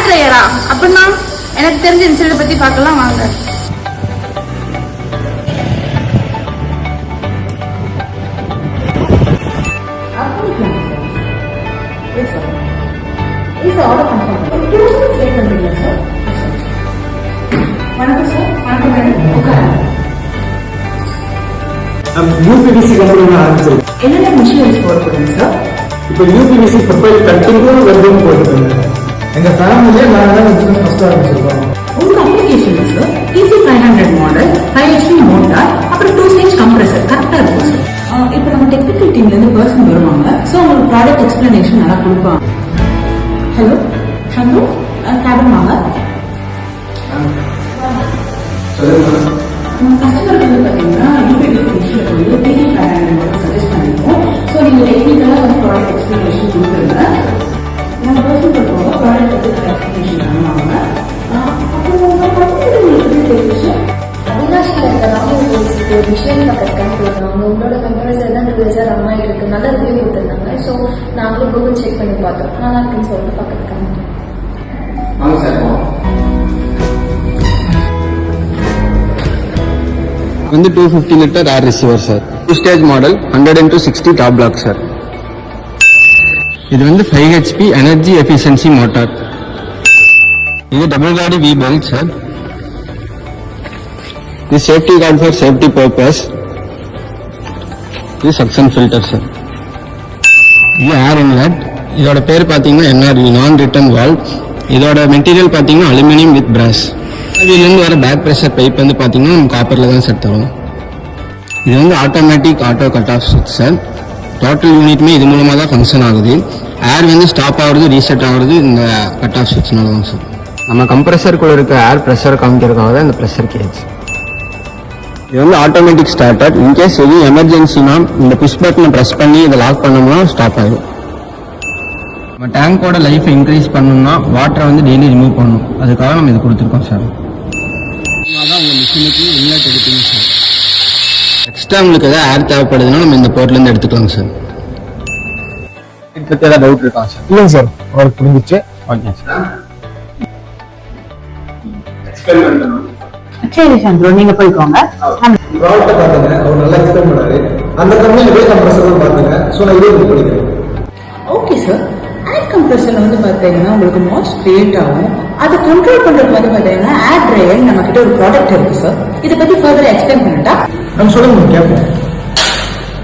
ட்ரையரா? அப்படின்னா எனக்கு தெரிஞ்ச இன்சிடென்ட் பத்தி பார்க்கலாம் வாங்க. UPVC கம்பெனி ஆரம்பிச்சிருக்கேன். என்னென்ன மிஷினரிஸ் போடப்படுங்க சார்? இப்போ UPVC ப்ரொஃபைல் கட்டிங்கும் வெல்டிங் போட்டுருக்காங்க. எங்க ஃபேமிலியே நாங்க தான் பிசினஸ் ஃபர்ஸ்ட் ஆரம்பிச்சிருக்கோம். உங்க application sir TC500 model 5 HP motor அப்புறம் 2 ஸ்டேஜ் கம்ப்ரஸர் கரெக்டா இருக்கும் சார். இப்போ நம்ம டெக்னிக்கல் டீம்ல இருந்து பர்சன் வருவாங்க. ஸோ உங்களுக்கு ப்ராடக்ட் எக்ஸ்பிளனேஷன் நல்லா கொடுப்பாங்க. ஹலோ சந்து கேபின் வாங்க. கஸ்டமருக்கு வந்து பார்த்தீங்கன்னா UPVC மிஷின் வந்து TC500 மாடல் சஜஸ்ட் பண்ணிருக்கோம். ஸோ நீங்க டெக்னிக்கலாக வந்து ப்ராடக்ட் எக்ஸ்பிளனேஷன் கொடுத்துருங்க. நம்ம பர்சன் பண்ணுவாங்க ப்ராடக்ட் வந்து எக்ஸ்பிளனேஷன் பண்ணுவாங்க. அவினாஷியில் இருக்கிறவங்க உங்களுக்கு ஒரு விஷயம் பக்கத்துக்கான போடுறாங்க. உங்களோட கம்பெனிஸில் தான் ரிவ்யூஸாக ரன் ஆகிட்டு இருக்கு, நல்ல ரிவ்யூ கொடுத்துருந்தாங்க. ஸோ நாங்களும் கூகுள் செக் பண்ணி பார்த்தோம், நல்லா இருக்குன்னு சொல்லிட்டு பக்கத்துக்கான வந்து 250 litre air receiver sir. 2 stage model 100x60 top black sir. இது வந்து 5 HP எனர்ஜி எஃபிஷியன்சி மோட்டார். இது டபுள் காடி வி பெல்ட் சார். இது safety guard for safety purpose. இது சக்ஷன் ஃபில்டர் சார். இது ஏர் இன்லெட். இதோட பேர் பார்த்தீங்கன்னா NRV நான் ரிட்டர்ன் வால்வ். இதோட மெட்டீரியல் பார்த்தீங்கன்னா அலுமினியம் வித் பிராஸ். இதுலேருந்து வர பேக் ப்ரெஷர் பைப் வந்து பார்த்தீங்கன்னா நம்ம காப்பரில் தான் செட் தரும். இது வந்து ஆட்டோமேட்டிக் ஆட்டோ கட் ஆஃப் சுவிட்ச் சார். டோட்டல் யூனிட்மே இது மூலமாக தான் ஃபங்க்ஷன் ஆகுது. ஏர் வந்து ஸ்டாப் ஆகுறது ரீசெட் ஆகுறது இந்த கட் ஆஃப் சுவிட்ச்னால தான் சார். நம்ம கம்ப்ரெசருக்குள்ள இருக்க ஏர் ப்ரெஷர் காமிக்கிறதுக்காக தான் இந்த ப்ரெஷர் கேஜ். இது வந்து ஆட்டோமேட்டிக் ஸ்டார்டர். இன்கேஸ் எதுவும் எமர்ஜென்சினா இந்த புஷ் பட்டனை ப்ரெஸ் பண்ணி இதை லாக் பண்ணோம்னா ஸ்டாப் ஆகிடும். நம்ம டேங்கோட லைஃப் இன்க்ரீஸ் பண்ணணும்னா வாட்டரை வந்து டெய்லி ரிமூவ் பண்ணணும். அதுக்காக நம்ம இது கொடுத்துருக்கோம் சார். அதான் உங்கள் மிஷினுக்கு இன்லெட் எடுப்பீங்க சார். எக்ஸ்ட்ரா உங்களுக்கு எதாவது ஏர் தேவைப்படுதுன்னா நம்ம இந்த போர்ட்லேருந்து எடுத்துக்கலாங்க சார். இதுக்கு ஏதாவது டவுட் இருக்கா சார்? இல்லைங்க சார், அவருக்கு புரிஞ்சிச்சு. Okay sir. சரி சந்திரு நீங்க போய்க்கோங்க. ப்ராடக்ட்டை பார்த்துங்க, அவர் நல்லா எக்ஸ்பிளைன் பண்ணாரு. அந்த கம்பெனி இதே கம்ப்ரஸர் தான் பார்த்துங்க. ஸோ நான் இதே புக் பண்ணிக்கிறேன். Okay sir. ஏர் கம்ப்ரஷன் வந்து பார்த்தீங்கன்னா உங்களுக்கு மாய்ஸ் கிரியேட் ஆகும். அதை கண்ட்ரோல் பண்றதுக்கு வந்து பார்த்தீங்கன்னா ஏர் ட்ரையர் நம்ம கிட்ட ஒரு ப்ராடக்ட் இருக்கு சார். இதை பத்தி ஃபர்தர் எக்ஸ்பிளைன் பண்ணிட்டா நம்ம சொல்லுங்க, கேட்போம்.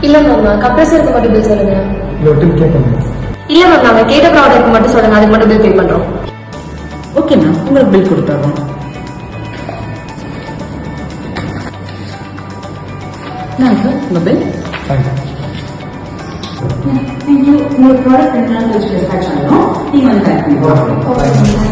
இல்லை மேம், கம்ப்ரஸருக்கு மட்டும் பில் சொல்லுங்க. இல்லை டிப் கேட்போம். இல்லை மேம், நாங்கள் கேட்ட ப்ராடக்ட் மட்டும் சொல்லுங்க, அதுக்கு மட்டும் பில் பே பண்ணுறோம். ஓகே மேம், உங்களுக்கு பில் கொடுத்துறோம். நான் சார் உங்க பில். தேங்க்யூ. உங்களோட ப்ராடக்ட் 2 நாள் கழிச்சு டிஸ்பேட்ச் ஆகணும். நீங்கள் வந்து பேக் பண்ணிக்கலாம்.